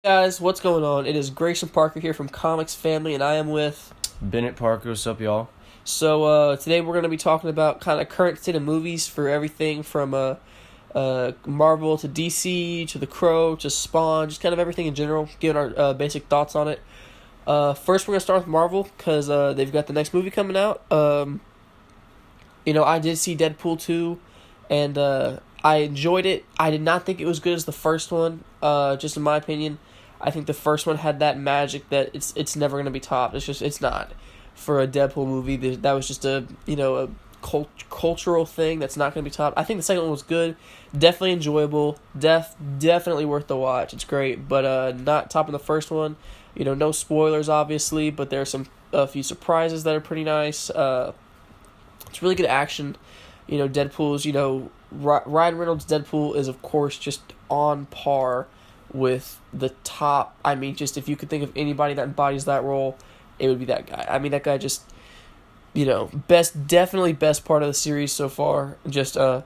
Guys, what's going on? It is Grayson Parker here from Comics Family, and I am with. Bennett Parker, what's up, y'all? Today we're going to be talking about kind of current state of movies for everything from Marvel to DC to The Crow to Spawn, just kind of everything in general, giving our basic thoughts on it. First, we're going to start with Marvel because they've got the next movie coming out. I did see Deadpool 2, and I enjoyed it. I did not think it was good as the first one, just in my opinion. I think the first one had that magic that it's never going to be topped. It's not. For a Deadpool movie, that was just a cultural thing that's not going to be topped. I think the second one was good, definitely enjoyable, definitely worth the watch. It's great, but not topping the first one. No spoilers obviously, but there are a few surprises that are pretty nice. It's really good action. Deadpool's Ryan Reynolds' Deadpool is of course just on par with the top. I mean, just if you could think of anybody that embodies that role, it would be that guy. I mean, that guy just, definitely best part of the series so far. Just the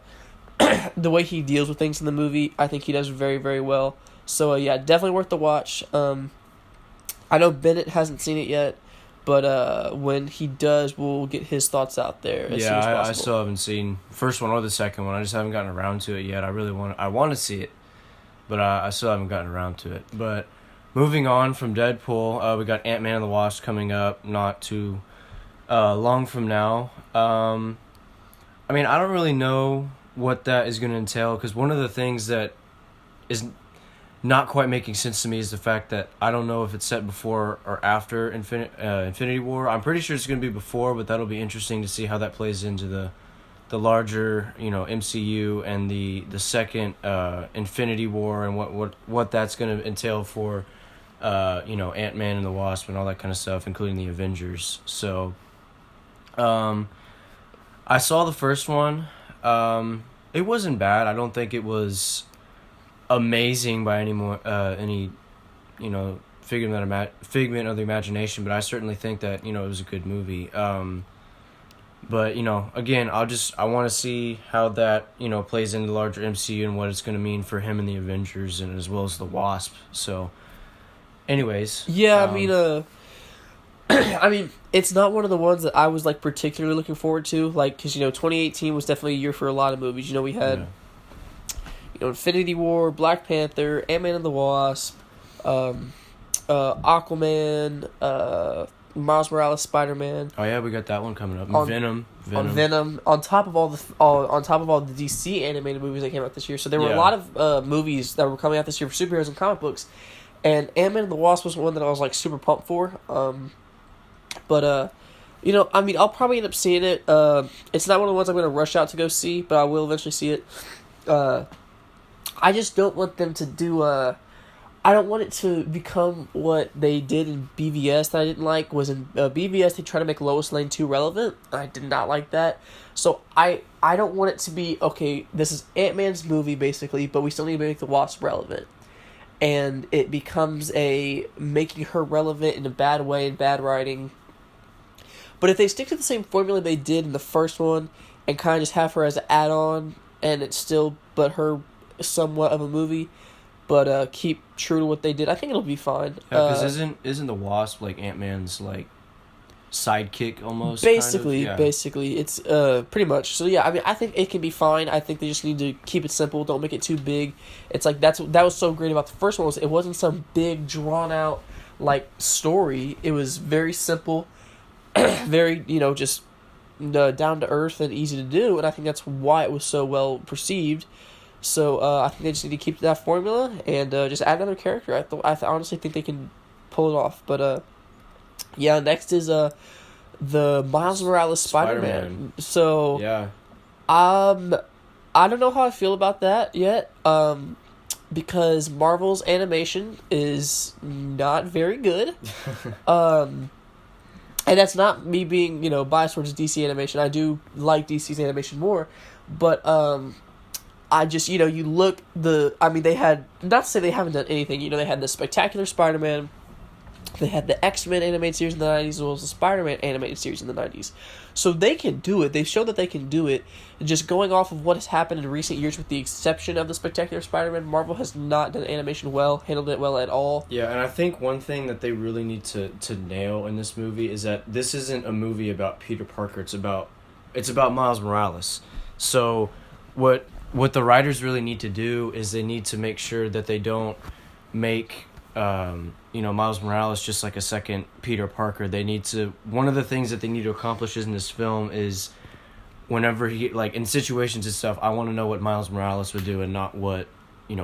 way he deals with things in the movie, I think he does very, very well. So, yeah, definitely worth the watch. I know Bennett hasn't seen it yet, but when he does, we'll get his thoughts out there as soon as possible. I still haven't seen the first one or the second one. I just haven't gotten around to it yet. I want to see it, but I still haven't gotten around to it. But moving on from Deadpool, we got Ant-Man and the Wasp coming up not too long from now. I mean, I don't really know what that is going to entail, because one of the things that is not quite making sense to me is the fact that I don't know if it's set before or after Infinity War. I'm pretty sure it's going to be before, but that'll be interesting to see how that plays into the larger, MCU and the second Infinity War, and what that's going to entail for Ant-Man and the Wasp and all that kind of stuff, including the Avengers. So I saw the first one. It wasn't bad. I don't think it was amazing by any figment of the imagination, but I certainly think that it was a good movie. But again, I want to see how that plays into the larger MCU and what it's going to mean for him and the Avengers, and as well as the Wasp. So anyways, yeah, I mean, it's not one of the ones that I was particularly looking forward to, because 2018 was definitely a year for a lot of movies. We had Infinity War, Black Panther, Ant-Man and the Wasp, Aquaman, Miles Morales, Spider-Man. Oh yeah, we got that one coming up. Venom. On top of all the DC animated movies that came out this year, so there were a lot of movies that were coming out this year for superheroes and comic books, and Ant-Man and the Wasp was one that I was super pumped for. I'll probably end up seeing it. It's not one of the ones I'm going to rush out to go see, but I will eventually see it. I just don't want them to do I don't want it to become what they did in BVS that I didn't like. Was in BVS they tried to make Lois Lane too relevant. I did not like that. So I don't want it to be, okay, this is Ant-Man's movie basically, but we still need to make the Wasp relevant. And it becomes making her relevant in a bad way and bad writing. But if they stick to the same formula they did in the first one and kind of just have her as an add-on, and it's still but her somewhat of a movie, but keep true to what they did, I think it'll be fine. Yeah, because isn't the Wasp Ant-Man's sidekick almost? Basically, kind of? Yeah. basically, it's pretty much. So yeah, I think it can be fine. I think they just need to keep it simple. Don't make it too big. It's that was so great about the first one, was it wasn't some big drawn out story. It was very simple, very just down to earth and easy to do, and I think that's why it was so well perceived. So I think they just need to keep that formula and just add another character. I honestly think they can pull it off. But yeah, next is the Miles Morales Spider-Man. So yeah, I don't know how I feel about that yet. Because Marvel's animation is not very good. And that's not me being, biased towards DC animation. I do like DC's animation more, but I just, you look they had, not to say they haven't done anything, they had the Spectacular Spider-Man, They had the X-Men animated series in the 90s as well as the Spider-Man animated series in the 90s. So they can do it. They've shown that they can do it. And just going off of what has happened in recent years with the exception of the Spectacular Spider-Man, Marvel has not done animation well, handled it well at all. Yeah, and I think one thing that they really need to nail in this movie is that this isn't a movie about Peter Parker. It's about Miles Morales. So what the writers really need to do is they need to make sure that they don't make Miles Morales just like a second Peter Parker. They need to, one of the things that they need to accomplish in this film is whenever he, like, in situations and stuff, I want to know what Miles Morales would do and not what,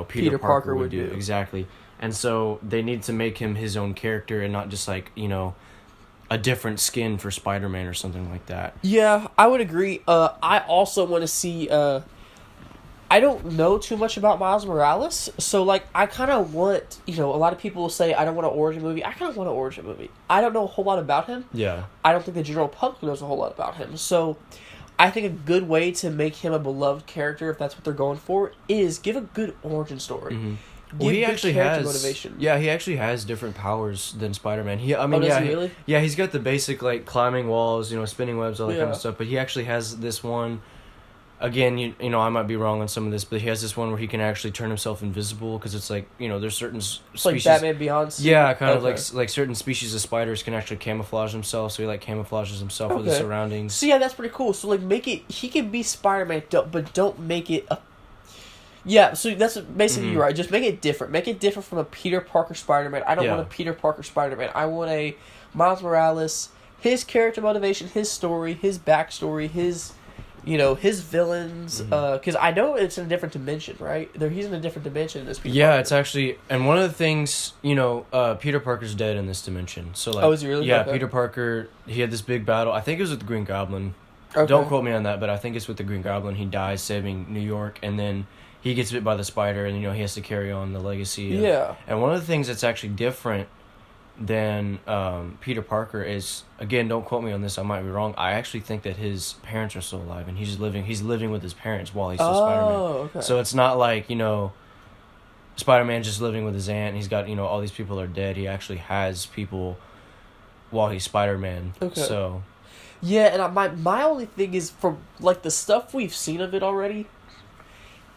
Peter Parker would do. Exactly. And so they need to make him his own character and not just like, a different skin for Spider-Man or something like that. Yeah, I would agree. I also want to see, I don't know too much about Miles Morales, so, like, I kind of want, a lot of people will say, I don't want an origin movie. I kind of want an origin movie. I don't know a whole lot about him. Yeah. I don't think the general public knows a whole lot about him. So, I think a good way to make him a beloved character, if that's what they're going for, is give a good origin story. Mm-hmm. Give well, he good actually character has motivation. Yeah, he actually has different powers than Spider-Man. He Really? Yeah, he's got the basic, like, climbing walls, spinning webs, all that kind Yeah. of stuff. But he actually has this one. Again, I might be wrong on some of this, but he has this one where he can actually turn himself invisible because it's like, there's certain It's species. like Batman Beyond. Yeah, kind of like certain species of spiders can actually camouflage themselves, so he like camouflages himself with his surroundings. So yeah, that's pretty cool. So like, make it, he can be Spider-Man, but don't make it a. Yeah, so that's basically you're right. Just make it different. Make it different from a Peter Parker Spider-Man. I don't want a Peter Parker Spider-Man. I want a Miles Morales. His character motivation, his story, his backstory, his villains. Because I know it's in a different dimension, right? He's in a different dimension in this Peter Parker. It's actually, and one of the things, Peter Parker's dead in this dimension. So like, is he really? Yeah, Okay. Peter Parker. He had this big battle. I think it was with the Green Goblin. Okay. Don't quote me on that, but I think it's with the Green Goblin. He dies saving New York, and then he gets bit by the spider, and he has to carry on the legacy. Yeah. And one of the things that's actually different than Peter Parker is, again, don't quote me on this, I might be wrong. I actually think that his parents are still alive, and he's living with his parents while he's still Spider-Man. Okay. So it's not like, Spider-Man just living with his aunt, and he's got, all these people are dead. He actually has people while he's Spider-Man. Okay. So. Yeah, and my only thing is, from like the stuff we've seen of it already,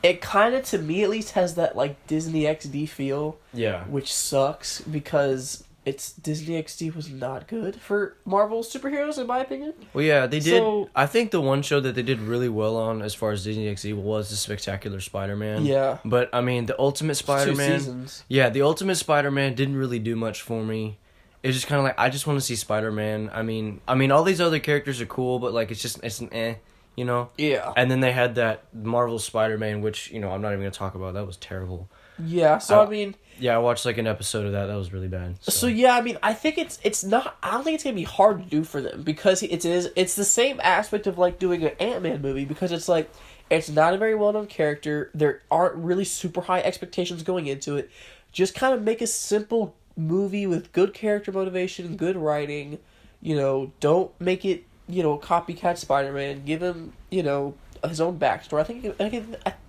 it kind of, to me at least, has that like Disney XD feel. Yeah. Which sucks because Disney XD was not good for Marvel superheroes, in my opinion. Well, yeah, they did. So, I think the one show that they did really well on, as far as Disney XD, was the Spectacular Spider-Man. Yeah. But I mean, the Ultimate Spider-Man. 2 seasons. Yeah, the Ultimate Spider-Man didn't really do much for me. It's just kind of like, I just want to see Spider-Man. I mean, all these other characters are cool, but like it's an Yeah. And then they had that Marvel Spider-Man, which I'm not even gonna talk about. That was terrible. Yeah. So I mean. Yeah, I watched like an episode of that. That was really bad. So yeah, I mean, I think it's not. I don't think it's gonna be hard to do for them because it's the same aspect of like doing an Ant-Man movie, because it's like it's not a very well-known character. There aren't really super high expectations going into it. Just kind of make a simple movie with good character motivation, good writing. Don't make it copycat Spider-Man. Give him his own backstory. I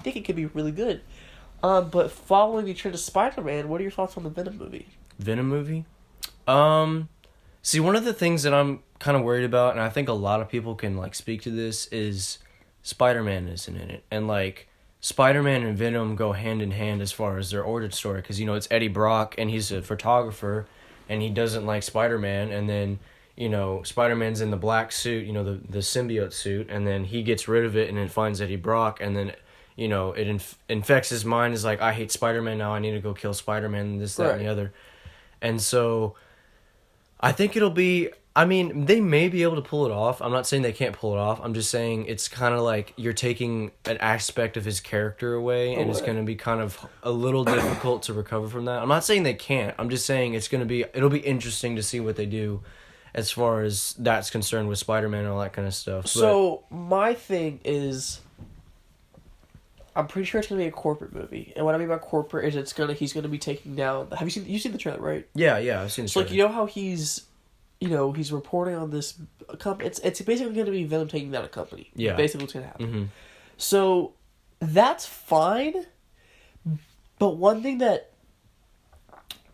think it could be really good. But following the trend of Spider-Man, what are your thoughts on the Venom movie? Venom movie? See, one of the things that I'm kind of worried about, and I think a lot of people can like speak to this, is Spider-Man isn't in it. And like, Spider-Man and Venom go hand in hand as far as their origin story, because it's Eddie Brock, and he's a photographer, and he doesn't like Spider-Man, and then Spider-Man's in the black suit, the symbiote suit, and then he gets rid of it and then finds Eddie Brock, and then it infects his mind. Is like, I hate Spider-Man now, I need to go kill Spider-Man, and this, that, and the other. And so I think it'll be, they may be able to pull it off. I'm not saying they can't pull it off. I'm just saying it's kind of like you're taking an aspect of his character away, and it's going to be kind of a little difficult to recover from that. I'm not saying they can't. I'm just saying it'll be interesting to see what they do as far as that's concerned with Spider-Man and all that kind of stuff. So my thing is, I'm pretty sure it's gonna be a corporate movie, and what I mean by corporate is he's gonna be taking down. Have you seen the trailer, right? Yeah, I've seen the trailer. So like, how he's reporting on this company. It's basically gonna be Venom taking down a company. Yeah, basically what's gonna happen. Mm-hmm. So that's fine, but one thing that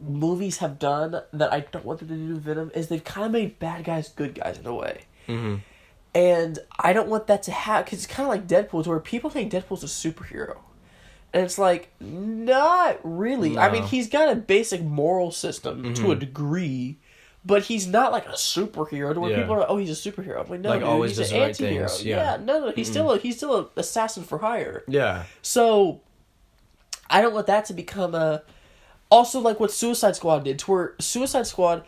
movies have done that I don't want them to do with Venom is they've kind of made bad guys good guys in a way. Mm-hmm. And I don't want that to happen, because it's kind of like Deadpool, to where people think Deadpool's a superhero. And it's like, not really. No. I mean, he's got a basic moral system to a degree, but he's not like a superhero to where people are like, oh, he's a superhero. I'm like, no, like, dude, always he's does an the right anti-hero. things. Yeah, no, he's still an assassin for hire. Yeah. So, I don't want that to become a... Also, like what Suicide Squad did, to where Suicide Squad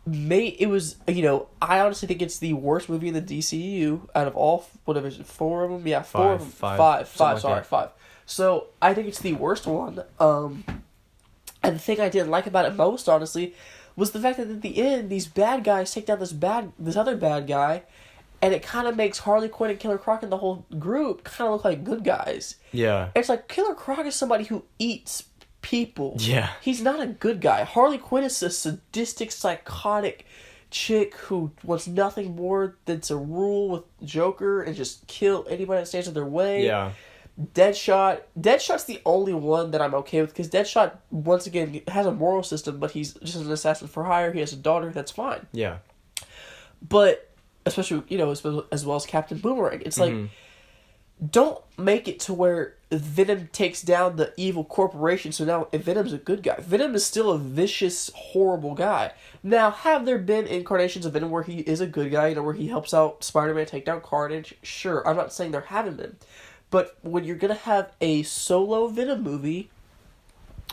it was, I honestly think it's the worst movie in the DCU out of all, whatever, is it, 4 of them? Yeah, 4 of them. Five. So, I think it's the worst one. And the thing I didn't like about it most, honestly, was the fact that at the end, these bad guys take down this other bad guy, and it kind of makes Harley Quinn and Killer Croc and the whole group kind of look like good guys. Yeah. It's like, Killer Croc is somebody who eats people. Yeah. He's not a good guy. Harley Quinn is a sadistic, psychotic chick who wants nothing more than to rule with Joker and just kill anybody that stands in their way. Yeah. Deadshot's the only one that I'm okay with, because Deadshot, once again, has a moral system, but he's just an assassin for hire. He has a daughter, that's fine. Yeah. But, especially, as well as Captain Boomerang, it's like, don't make it to where Venom takes down the evil corporation, so now Venom's a good guy. Venom is still a vicious, horrible guy. Now, have there been incarnations of Venom where he is a good guy, where he helps out Spider-Man take down Carnage? Sure, I'm not saying there haven't been. But when you're going to have a solo Venom movie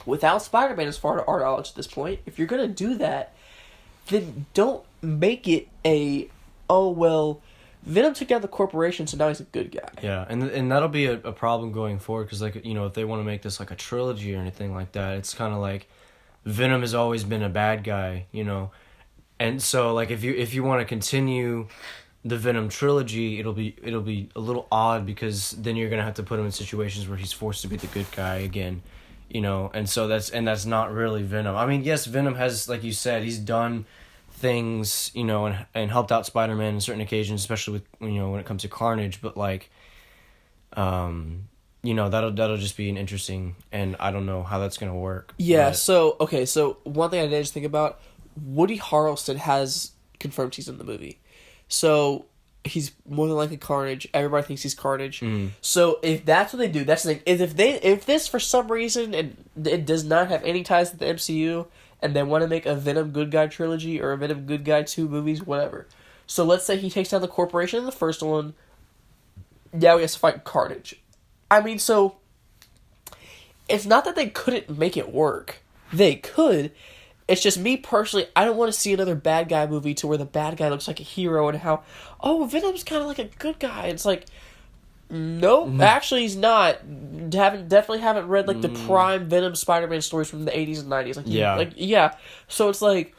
without Spider-Man, as far as our knowledge at this point, if you're going to do that, then don't make it Venom took down the corporation, so now he's a good guy. Yeah, and that'll be a problem going forward, because, like, if they want to make this like a trilogy or anything like that, it's kind of like Venom has always been a bad guy, and so, like, if you want to continue the Venom trilogy, it'll be a little odd, because then you're gonna have to put him in situations where he's forced to be the good guy again, and so that's not really Venom. I mean, yes, Venom has, like you said, he's done things, and helped out Spider-Man on certain occasions, especially with, when it comes to Carnage, but, like, that'll just be an interesting, and I don't know how that's gonna work. Yeah, but... so one thing I did just think about, Woody Harrelson has confirmed he's in the movie. So, he's more than likely Carnage. Everybody thinks he's Carnage. So, if that's what they do, that's the thing. If this, for some reason, and it does not have any ties to the MCU, and they want to make a Venom Good Guy trilogy, or a Venom Good Guy 2 movies, whatever. So, let's say he takes down the corporation in the first one. Now he has to fight Carnage. I mean, so, it's not that they couldn't make it work. They could. It's just, me personally, I don't want to see another bad guy movie to where the bad guy looks like a hero, and how, Venom's kind of like a good guy. It's like, nope, actually he's not. Definitely haven't read, like, the prime Venom Spider-Man stories from the 80s and 90s. Yeah. So it's like,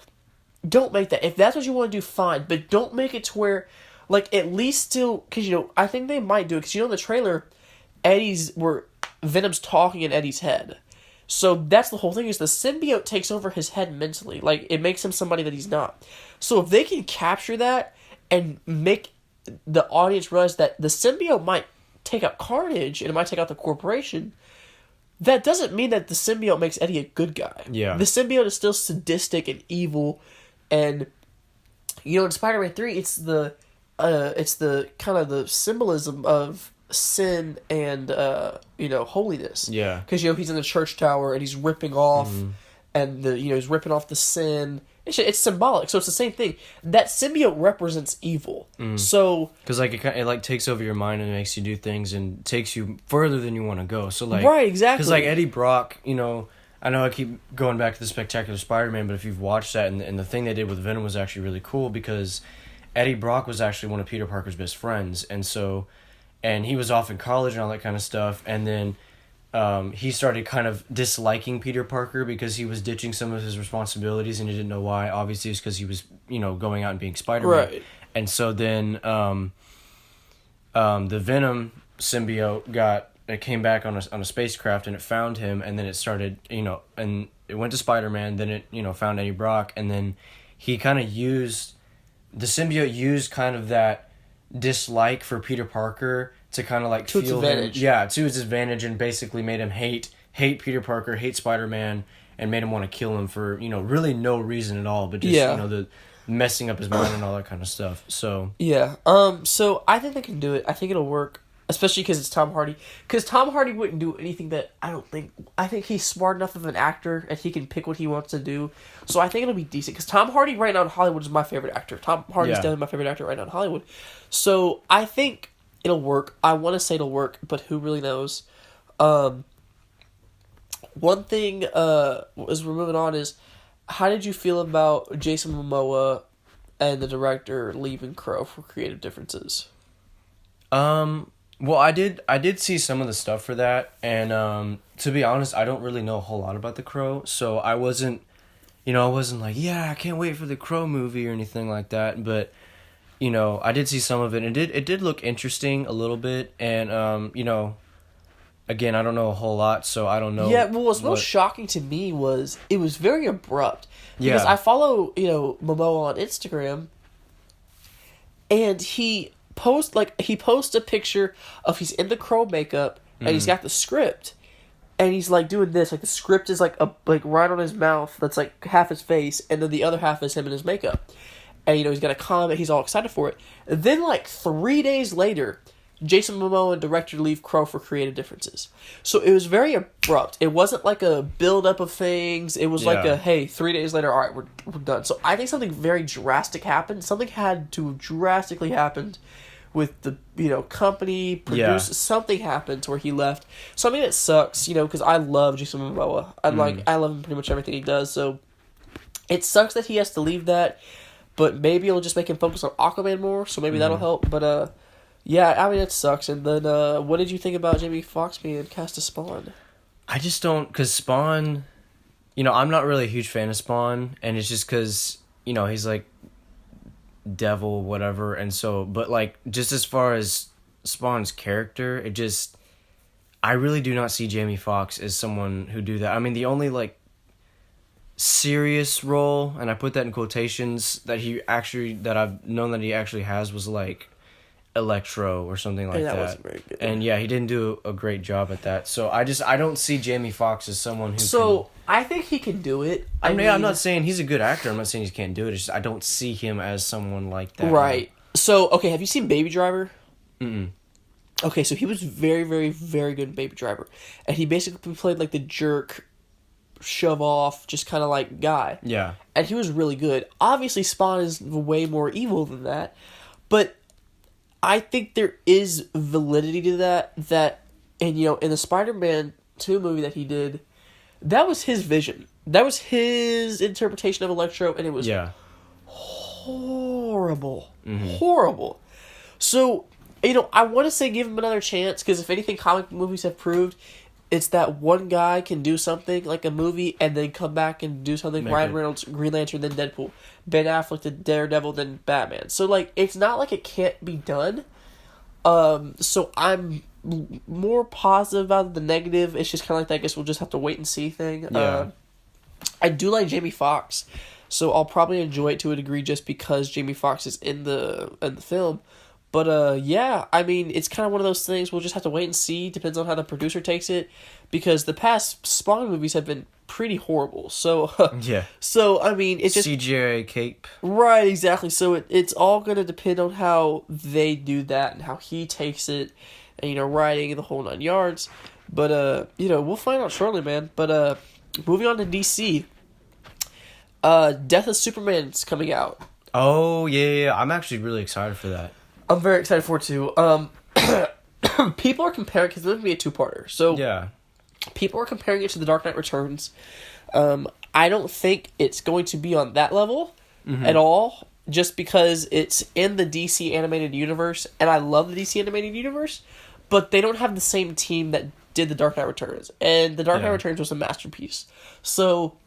don't make that. If that's what you want to do, fine. But don't make it to where, like, at least still, because, I think they might do it. Because, in the trailer, Venom's talking in Eddie's head. So that's the whole thing, is the symbiote takes over his head mentally. Like, it makes him somebody that he's not. So if they can capture that and make the audience realize that the symbiote might take out Carnage and it might take out the corporation, that doesn't mean that the symbiote makes Eddie a good guy. Yeah. The symbiote is still sadistic and evil, and, in Spider-Man 3, it's the kind of the symbolism of sin and holiness. Yeah. Because he's in the church tower and he's ripping off, and he's ripping off the sin. It's symbolic, so it's the same thing. That symbiote represents evil. So because, like, it takes over your mind and makes you do things and takes you further than you want to go. So, like, right, exactly. Because, like, Eddie Brock, I know I keep going back to the Spectacular Spider-Man, but if you've watched that, and the thing they did with Venom was actually really cool, because Eddie Brock was actually one of Peter Parker's best friends, and he was off in college and all that kind of stuff, and then he started kind of disliking Peter Parker because he was ditching some of his responsibilities, and he didn't know why. Obviously, it's because he was, going out and being Spider-Man. Right. And so then the Venom symbiote came back on a spacecraft, and it found him, and then it started, and it went to Spider-Man, then it, found Eddie Brock, and then he kind of the symbiote used kind of that dislike for Peter Parker to kind of, like, to feel its advantage. To his advantage, and basically made him hate Peter Parker, hate Spider-Man, and made him want to kill him for, really no reason at all, but just, the messing up his mind and all that kind of stuff. So yeah. So I think they can do it. I think it'll work. Especially because it's Tom Hardy. Because Tom Hardy wouldn't do anything that I think he's smart enough of an actor and he can pick what he wants to do. So I think it'll be decent. Because Tom Hardy right now in Hollywood is my favorite actor. Tom Hardy's definitely my favorite actor right now in Hollywood. So I think it'll work. I want to say it'll work, but who really knows? One thing as we're moving on is, how did you feel about Jason Momoa and the director leaving Crow for creative differences? Well, I did see some of the stuff for that, and to be honest, I don't really know a whole lot about The Crow, so I wasn't like, yeah, I can't wait for the Crow movie or anything like that, but, I did see some of it, and it did look interesting a little bit, and, again, I don't know a whole lot, so I don't know. Yeah, well, what's most shocking to me was it was very abrupt, because I follow, Momoa on Instagram, and he posts a picture of he's in the Crow makeup and he's got the script and he's like doing this, like the script is like right on his mouth, that's like half his face, and then the other half is him in his makeup, and he's got a comment, he's all excited for it, and then like 3 days later Jason Momoa and director leave Crow for creative differences. So it was very abrupt. It wasn't like a build up of things. It was like hey, 3 days later, all right, we're done. So I think something very drastic happened. Something had to drastically happen with the company, produce. Something happened where he left. So I mean, it sucks, because I love Jason Momoa. I love him pretty much everything he does. So it sucks that he has to leave that, but maybe it'll just make him focus on Aquaman more. So maybe that'll help. But yeah, I mean, it sucks. And then, what did you think about Jamie Foxx being cast as Spawn? I just don't, because Spawn, I'm not really a huge fan of Spawn, and it's just because, he's like devil, whatever, and so, but like, just as far as Spawn's character, I really do not see Jamie Foxx as someone who do that. I mean, the only, like, serious role, and I put that in quotations, that I've known that he actually has was, like, Electro or something like that. Wasn't very good. And yeah, he didn't do a great job at that. So I don't see Jamie Foxx as someone who I think he can do it. I'm not saying he's a good actor. I'm not saying he can't do it. It's just I don't see him as someone like that. Right. So, okay, have you seen Baby Driver? Mm-mm. Okay, so he was very, very, very good in Baby Driver. And he basically played like the jerk, shove off, just kind of like guy. Yeah. And he was really good. Obviously, Spawn is way more evil than that. But I think there is validity to that, and in the Spider-Man 2 movie that he did, that was his vision. That was his interpretation of Electro, and it was horrible. Mm-hmm. Horrible. So, I want to say give him another chance, because if anything comic movies have proved, it's that one guy can do something, like a movie, and then come back and do something. Ryan Reynolds, Green Lantern, then Deadpool. Ben Affleck, then Daredevil, then Batman. So, like, it's not like it can't be done. So I'm more positive about the negative. It's just kind of like that. I guess we'll just have to wait and see thing. Yeah. I do like Jamie Foxx, so I'll probably enjoy it to a degree just because Jamie Foxx is in the film. But, yeah, I mean, it's kind of one of those things we'll just have to wait and see. Depends on how the producer takes it. Because the past Spawn movies have been pretty horrible. So, yeah. So, I mean, it's just... CGI cape. Right, exactly. So, it's all going to depend on how they do that and how he takes it. And, writing the whole 9 yards. But, we'll find out shortly, man. But, moving on to DC. Death of Superman's coming out. Oh, yeah. I'm actually really excited for that. I'm very excited for it too. People are comparing, because it's going to be a two-parter. So yeah, people are comparing it to The Dark Knight Returns. I don't think it's going to be on that level at all, just because it's in the DC animated universe, and I love the DC animated universe, but they don't have the same team that did The Dark Knight Returns, and The Dark Knight Returns was a masterpiece. So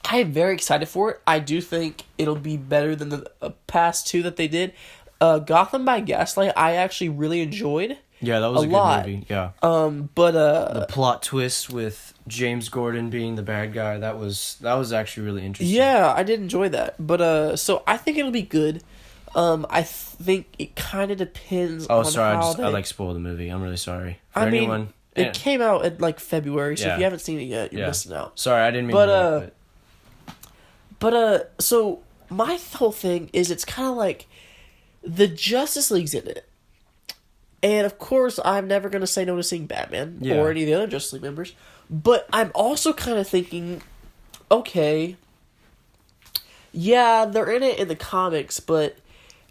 I am very excited for it. I do think it'll be better than the past two that they did. Gotham by Gaslight, I actually really enjoyed. Yeah, that was a good movie. Yeah. But the plot twist with James Gordon being the bad guy, that was actually really interesting. Yeah, I did enjoy that. But so I think it'll be good. I think it kind of depends on how I spoiled the movie. I'm really sorry. For It came out in like February, so if Yeah. you haven't seen it yet, you're Yeah. missing out. Sorry, I didn't mean But, to. So my whole thing is it's kind of like the Justice League's in it. And of course, I'm never going to say no to seeing Batman or any of the other Justice League members. But I'm also kind of thinking, okay, yeah, they're in it in the comics, but...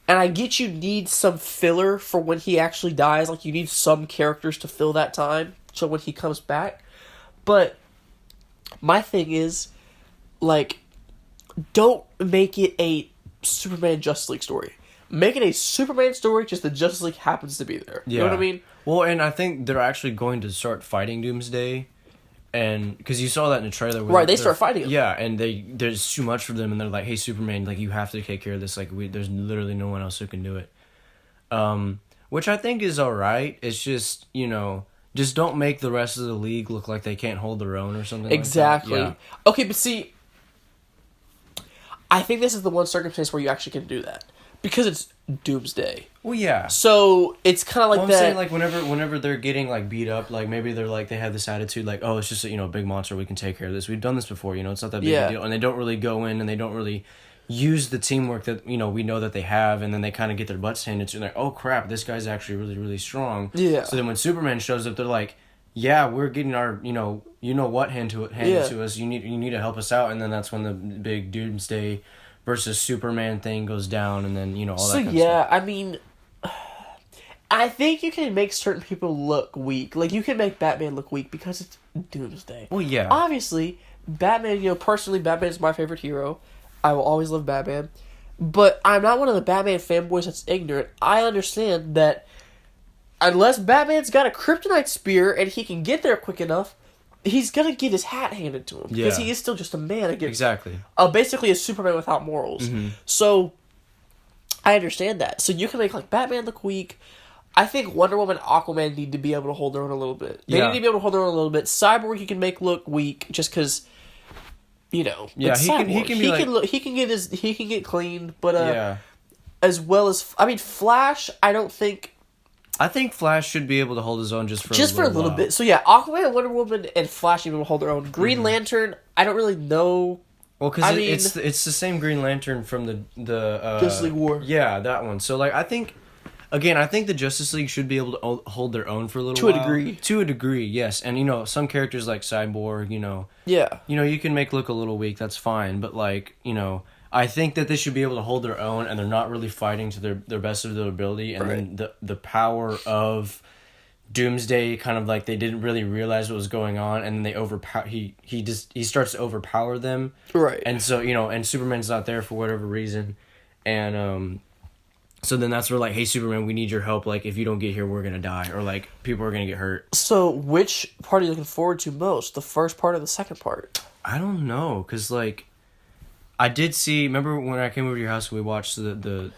And I get you need some filler for when he actually dies. Like, you need some characters to fill that time, so when he comes back. But my thing is, like, don't make it a Superman Justice League story. Make it a Superman story, just the Justice League happens to be there. You know what I mean? Well, and I think they're actually going to start fighting Doomsday. And because you saw that in the trailer, right? They start fighting him. Yeah, and there's too much for them, and they're like, "Hey, Superman, like you have to take care of this. Like there's literally no one else who can do it." Which I think is all right. It's just just don't make the rest of the league look like they can't hold their own or something. Exactly. Like that. Yeah. Okay, but see, I think this is the one circumstance where you actually can do that because it's Doomsday. Well, yeah. So it's kind of like I'm that. saying like whenever they're getting like beat up, like maybe they're like they have this attitude like, oh, it's just a big monster, we can take care of this. We've done this before, it's not that big a deal, and they don't really go in and they don't really use the teamwork that we know that they have, and then they kind of get their butts handed to them, like, oh crap, this guy's actually really really strong. Yeah. So then when Superman shows up, they're like, yeah, we're getting our what handed to us. You need to help us out, and then that's when the big Doomsday versus Superman thing goes down, and then all that kind of stuff. I mean, I think you can make certain people look weak. Like, you can make Batman look weak because it's Doomsday. Well, yeah. Obviously, Batman, personally, Batman is my favorite hero. I will always love Batman. But I'm not one of the Batman fanboys that's ignorant. I understand that unless Batman's got a kryptonite spear and he can get there quick enough, he's gonna get his hat handed to him. Because he is still just a man against... Exactly. Basically a Superman without morals. Mm-hmm. So, I understand that. So you can make, like, Batman look weak... I think Wonder Woman and Aquaman need to be able to hold their own a little bit. They need to be able to hold their own a little bit. Cyborg, you can make look weak just because, Yeah, he can get cleaned, but as well as Flash, I think Flash should be able to hold his own just for a little bit. So yeah, Aquaman, Wonder Woman, and Flash need to hold their own. Green Lantern, I don't really know. Well, because it's the same Green Lantern from the Justice League War. Yeah, that one. So like I think the Justice League should be able to hold their own for a little to while. a degree. To a degree, yes. And some characters like Cyborg, Yeah. you can make look a little weak, that's fine, but like, I think that they should be able to hold their own, and they're not really fighting to their best of their ability, and then the power of Doomsday kind of like they didn't really realize what was going on, and then they he starts to overpower them. Right. And so, and Superman's not there for whatever reason. And so then that's where, like, hey, Superman, we need your help. Like, if you don't get here, we're going to die. Or, like, people are going to get hurt. So, which part are you looking forward to most? The first part or the second part? I don't know. Because, like, I did see... Remember when I came over to your house and we watched the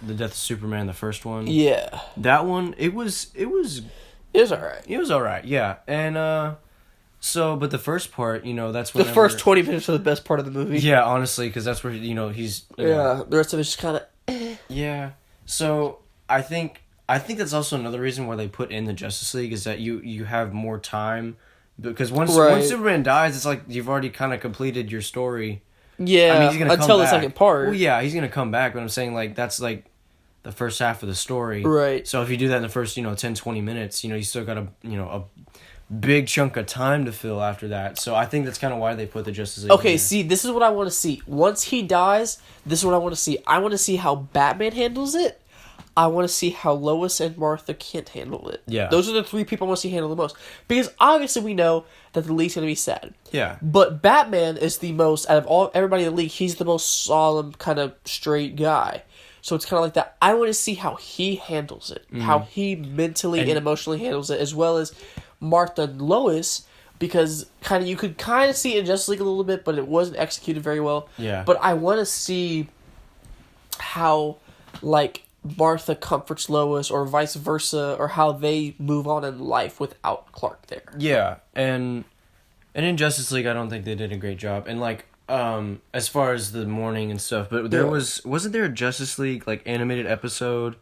Death of Superman, the first one? Yeah. That one, it was alright. It was alright, yeah. And, so, but the first part, that's when... The first 20 minutes are the best part of the movie. Yeah, honestly, because that's where, he's... Yeah, the rest of it's just kind of... Yeah. So I think that's also another reason why they put in the Justice League is that you have more time, because once Superman dies, it's like you've already kind of completed your story. Yeah, he's gonna until the second part. Well, yeah, he's gonna come back, but I'm saying like that's like the first half of the story, right? So if you do that in the first 10-20 minutes, you still got a big chunk of time to fill after that. So I think that's kind of why they put the Justice League. Okay, see, this is what I want to see. Once he dies, this is what I want to see. I want to see how Batman handles it. I want to see how Lois and Martha Kent handle it. Yeah. Those are the three people I want to see handle the most. Because obviously we know that the league's going to be sad. Yeah. But Batman is the most, out of everybody in the league, he's the most solemn, kind of straight guy. So it's kind of like that. I want to see how he handles it. How he mentally and emotionally handles it, as well as Martha and Lois, because you could kind of see it in Justice League a little bit, but it wasn't executed very well. Yeah. But I want to see how, like, Martha comforts Lois, or vice versa, or how they move on in life without Clark there. Yeah, and in Justice League, I don't think they did a great job. And like, as far as the morning and stuff, but wasn't there a Justice League like animated episode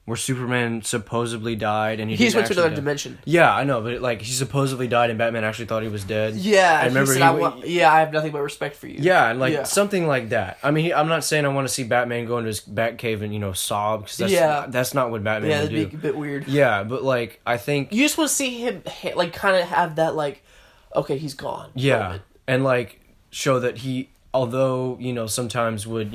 where Superman supposedly died and He just went to another die. dimension. Yeah, I know, but like he supposedly died and Batman actually thought he was dead. Yeah, I remember. I have nothing but respect for you. Yeah, and like something like that. I mean, I'm not saying I want to see Batman go into his Batcave and sob because that's not what Batman would do. That'd be a bit weird. Yeah, but like I think you just want to see him like kind of have that like, okay, he's gone. Yeah, and like show that he, although sometimes would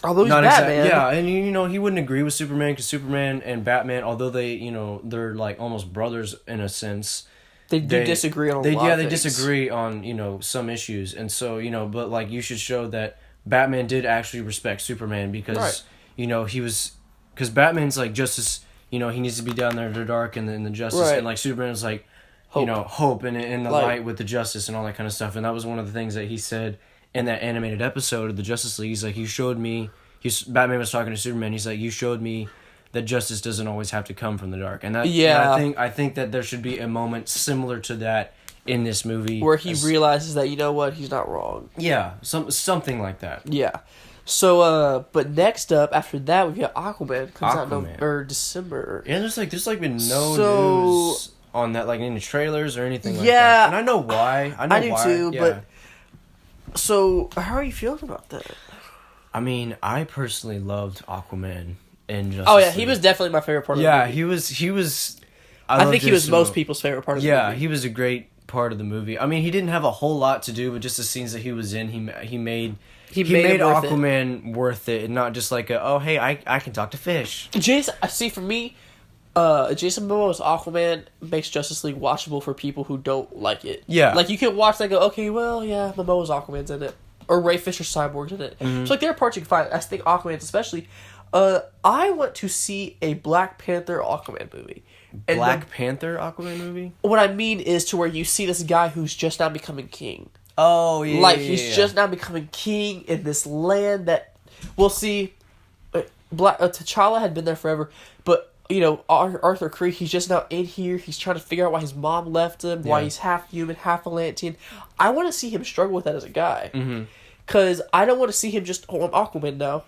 although he's not Batman. Yeah, and he wouldn't agree with Superman because Superman and Batman, although they they're like almost brothers in a sense. They disagree on a lot of things. things. Disagree on some issues, and so but like you should show that Batman did actually respect Superman because he was because Batman's like justice. He needs to be down there in the dark and the justice, and like Superman's like hope and in the light with the justice and all that kind of stuff. And that was one of the things that he said in that animated episode of the Justice League. He's like, Batman was talking to Superman. He's like, you showed me that justice doesn't always have to come from the dark. And that, I think that there should be a moment similar to that in this movie where he realizes that he's not wrong. Yeah, something like that. Yeah. So, but next up after that we got Aquaman comes out December. Yeah, there's been no news on that, like any trailers or anything like that. Yeah, and I know why. I do too. Yeah. But so, how are you feeling about that? I mean, I personally loved Aquaman and he was definitely my favorite part of the movie. He was. I think he was most people's favorite part of the movie. Yeah, he was a great part of the movie. I mean, he didn't have a whole lot to do, but just the scenes that he was in, he made Aquaman worth it, and not just like I can talk to fish. For me, Jason Momoa's Aquaman makes Justice League watchable for people who don't like it. Yeah, like you can watch that and go, okay, well, yeah, Momoa's Aquaman's in it, or Ray Fisher's Cyborg's in it. So like there are parts you can find. I think Aquaman's especially. I want to see a Black Panther Aquaman movie. Black Panther Aquaman movie? What I mean is to where you see this guy who's just now becoming king. Oh, yeah. Like, he's just now becoming king in this land that... We'll see... T'Challa had been there forever, but, Arthur Creed, he's just now in here. He's trying to figure out why his mom left him, why he's half human, half Atlantean. I want to see him struggle with that as a guy. Because I don't want to see him just, I'm Aquaman now.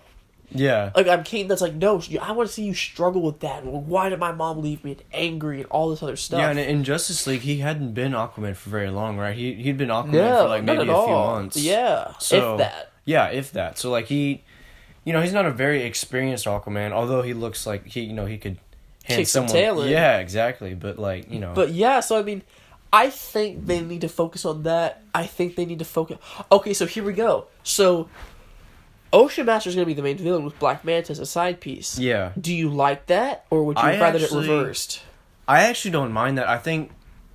Yeah. Like, I'm king that's like, no, I want to see you struggle with that. Why did my mom leave me? And angry and all this other stuff. Yeah, and in Justice League, he hadn't been Aquaman for very long, right? He'd been Aquaman for like maybe a few months. Yeah, so, if that. Yeah, if that. So like he's not a very experienced Aquaman, although he looks like he could kick some tail in. Yeah, exactly. But like, But yeah, so I mean, I think they need to focus on that. I think they need to focus... Okay, so here we go. So... Ocean Master's going to be the main villain with Black Manta as a side piece. Yeah. Do you like that, or would you rather it reversed? I actually don't mind that. I think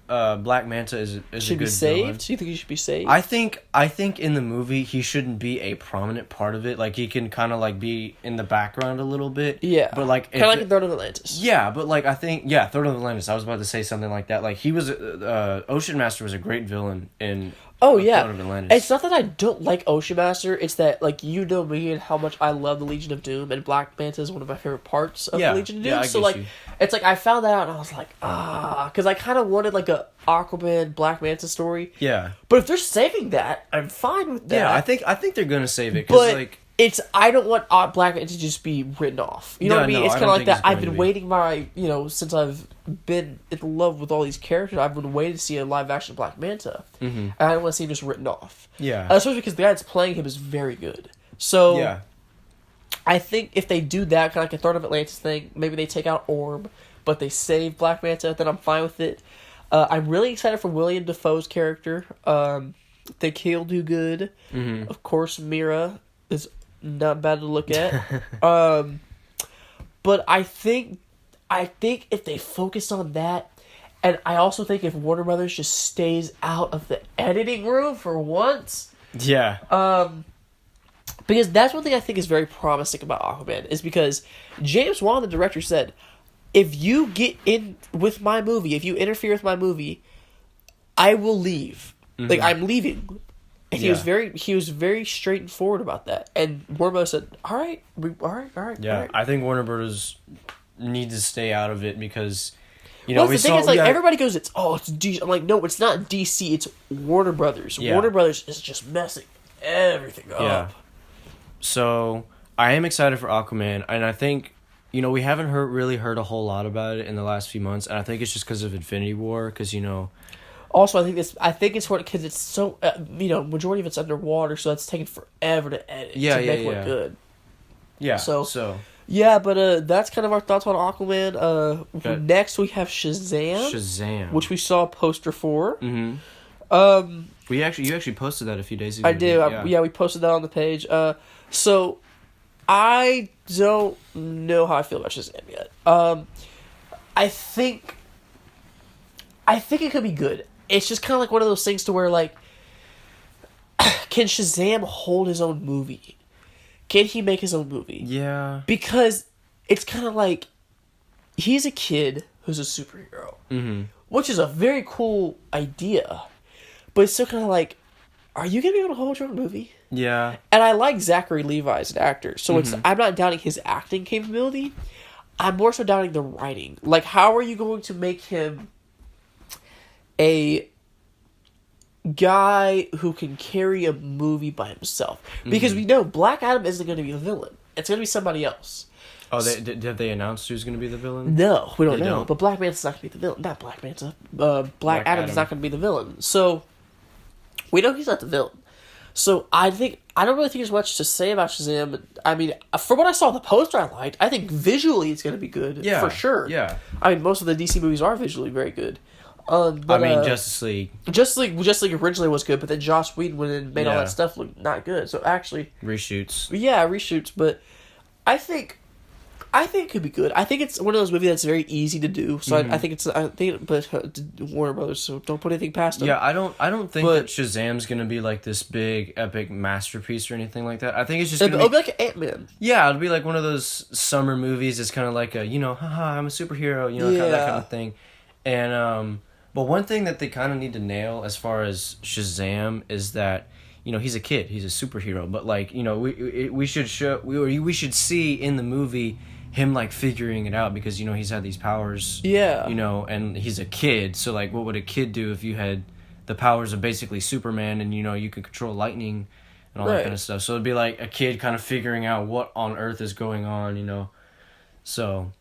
Black Manta is a good should be saved. Villain. Do you think he should be saved? I think in the movie he shouldn't be a prominent part of it. Like he can kind of like be in the background a little bit. Yeah. But like kind of like in Throne of Atlantis. Yeah, but like I think Throne of Atlantis. I was about to say something like that. Like he was Ocean Master was a great villain in. Oh yeah, Throne of Atlantis. It's not that I don't like Ocean Master. It's that like me and how much I love the Legion of Doom, and Black Manta is one of my favorite parts of the Legion of Doom. So like, it's like I found that out and I was like, because I kind of wanted like a Aquaman Black Manta story. Yeah, but if they're saving that, I'm fine with that. Yeah, I think they're gonna save it because like. I don't want Black Manta to just be written off. You know what I mean? It's kind of like that. I've been waiting since I've been in love with all these characters, I've been waiting to see a live action Black Manta. And I don't want to see him just written off. Yeah. Especially because the guy that's playing him is very good. So, yeah. I think if they do that, kind of like a Throne of Atlantis thing, maybe they take out Orm, but they save Black Manta, then I'm fine with it. I'm really excited for William Dafoe's character. Think he'll do good. Of course, Mira is not bad to look at. But I think if they focus on that, and I also think if Warner Brothers just stays out of the editing room for once. Yeah. Because that's one thing I think is very promising about Aquaman, is because James Wan, the director, said, if you get in with my movie, if you interfere with my movie, I will leave. Like, I'm leaving. And he was very straight and forward about that. And Warner Bros. Said, all right. Yeah, all right. I think Warner Bros. Needs to stay out of it because, the thing is, like, everybody goes, it's DC. I'm like, no, it's not DC, it's Warner Brothers. Yeah. Warner Brothers is just messing everything up. Yeah. So, I am excited for Aquaman, and I think, we haven't really heard a whole lot about it in the last few months, and I think it's just because of Infinity War, because Also, I think it's because it's so majority of it's underwater, so it's taking forever to edit to make it look good. Yeah. So. Yeah, but that's kind of our thoughts on Aquaman. Okay. Next we have Shazam, which we saw a poster for. Mm-hmm. You actually posted that a few days ago. I did. Yeah, we posted that on the page. So I don't know how I feel about Shazam yet. I think it could be good. It's just kind of like one of those things to where, like, can Shazam hold his own movie? Can he make his own movie? Yeah. Because it's kind of like, he's a kid who's a superhero. Mm-hmm. Which is a very cool idea. But it's still kind of like, are you going to be able to hold your own movie? Yeah. And I like Zachary Levi as an actor. So I'm not doubting his acting capability. I'm more so doubting the writing. Like, how are you going to make him a guy who can carry a movie by himself? Because we know Black Adam isn't going to be the villain. It's going to be somebody else. Oh, have they announced who's going to be the villain? No, we don't know. But Black Manta's not going to be the villain. Not Black Manta. Black Adam's not going to be the villain. So, we know he's not the villain. So, I don't really think there's much to say about Shazam. I mean, from what I saw the poster I liked, I think visually it's going to be good. Yeah. For sure. Yeah. I mean, most of the DC movies are visually very good. But, Justice League. Justice League originally was good, but then Joss Whedon went and made all that stuff look not good. So actually, reshoots. Yeah, reshoots. But I think it could be good. I think it's one of those movies that's very easy to do. So but Warner Brothers. So don't put anything past them. Yeah, I don't think that Shazam's gonna be like this big epic masterpiece or anything like that. I think it's just it'll be like an Ant-Man. Yeah, it'll be like one of those summer movies. It's kind of like a haha, I'm a superhero. Kind of that kind of thing. And but one thing that they kind of need to nail as far as Shazam is that he's a kid, he's a superhero, but like we should see in the movie him like figuring it out because he's had these powers. Yeah. And he's a kid, so like what would a kid do if you had the powers of basically Superman and you could control lightning and all that kind of stuff. So it'd be like a kid kind of figuring out what on earth is going on. So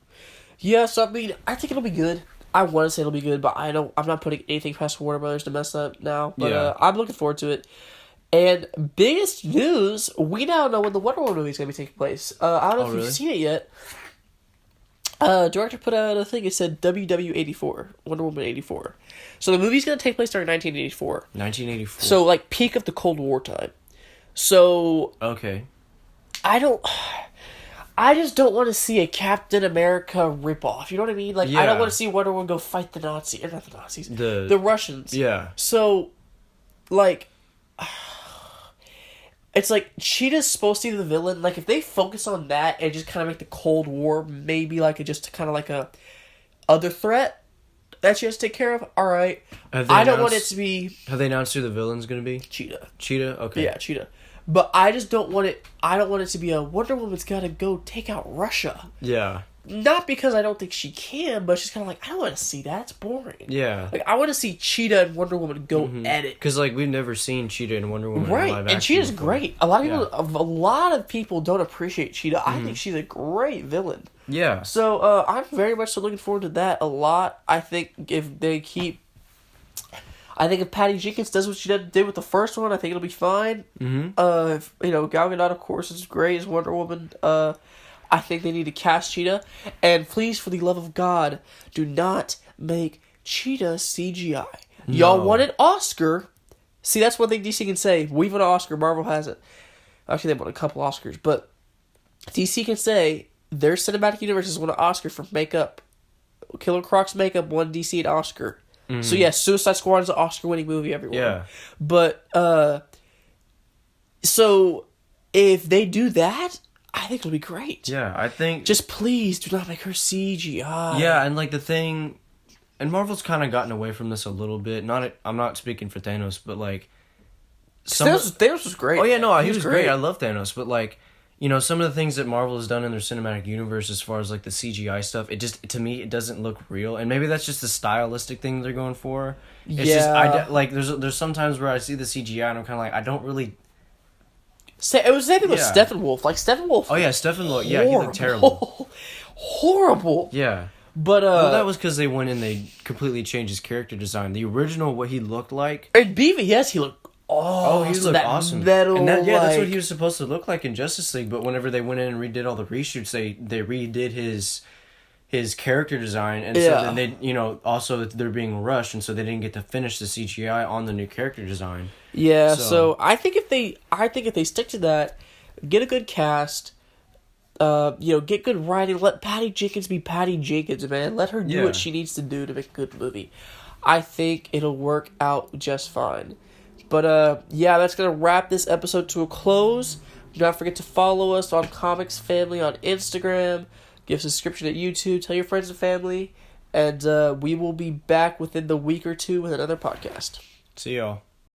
yeah, so I mean, I think it'll be good. I want to say it'll be good, but I'm not putting anything past Warner Brothers to mess up now. But I'm looking forward to it. And biggest news, we now know when the Wonder Woman movie is going to be taking place. I don't know if you've seen it yet. Director put out a thing. It said WW84, Wonder Woman 84. So the movie's going to take place during 1984. 1984. So like peak of the Cold War time. So okay. I just don't want to see a Captain America ripoff. You know what I mean? Like, I don't want to see Wonder Woman go fight the Nazis. Not the Nazis. The Russians. Yeah. So, like, it's like, Cheetah's supposed to be the villain. Like, if they focus on that and just kind of make the Cold War maybe like just kind of like a other threat that she has to take care of, alright. I don't want it to be... Have they announced who the villain's going to be? Cheetah. Cheetah? Okay. Yeah, Cheetah. But I just don't want it... I don't want it to be a Wonder Woman's got to go take out Russia. Yeah. Not because I don't think she can, but she's kind of like, I don't want to see that. It's boring. Yeah. Like, I want to see Cheetah and Wonder Woman go at it. Because, like, we've never seen Cheetah and Wonder Woman right. in live And Cheetah's before. great. A lot of people don't appreciate Cheetah. I think she's a great villain. Yeah. So, I'm very much so looking forward to that a lot. I think if Patty Jenkins does what she did with the first one, I think it'll be fine. Mm-hmm. Gal Gadot, of course, is great as Wonder Woman. I think they need to cast Cheetah. And please, for the love of God, do not make Cheetah CGI. No. Y'all wanted Oscar. See, that's one thing DC can say. We've won an Oscar. Marvel hasn't. Actually, they've won a couple Oscars. But DC can say their cinematic universe has won an Oscar for makeup. Killer Croc's makeup won DC an Oscar. Mm-hmm. So, yes, Suicide Squad is an Oscar-winning movie, everyone. Yeah. But, so, if they do that, I think it'll be great. Yeah, I think... Just please do not make her CGI. Yeah, and, like, the thing... And Marvel's kind of gotten away from this a little bit. I'm not speaking for Thanos, but, like... Thanos was great. Oh, yeah, no, he was great. I love Thanos, but, like... some of the things that Marvel has done in their cinematic universe as far as, like, the CGI stuff, it just, to me, it doesn't look real. And maybe that's just the stylistic thing they're going for. It's just, there's some times where I see the CGI and I'm kind of like, I don't really... It was the same thing with Steppenwolf. Like, Steppenwolf... Oh, yeah, Steppenwolf. Yeah, he looked terrible. horrible. Yeah. But Well, that was because they went in, they completely changed his character design. The original, what he looked like. and Beavis, yes, he looked awesome. He looked that awesome. Metal, and that, that's what like- he was supposed to look like in Justice League. But whenever they went in and redid all the reshoots, they redid his character design, and so then they, also they're being rushed, and so they didn't get to finish the CGI on the new character design. Yeah, so I think if they stick to that, get a good cast, get good writing, let Patty Jenkins be Patty Jenkins, man. Let her do what she needs to do to make a good movie. I think it'll work out just fine. But that's gonna wrap this episode to a close. Do not forget to follow us on Comics Family on Instagram. Give a subscription at YouTube. Tell your friends and family. And we will be back within the week or two with another podcast. See y'all.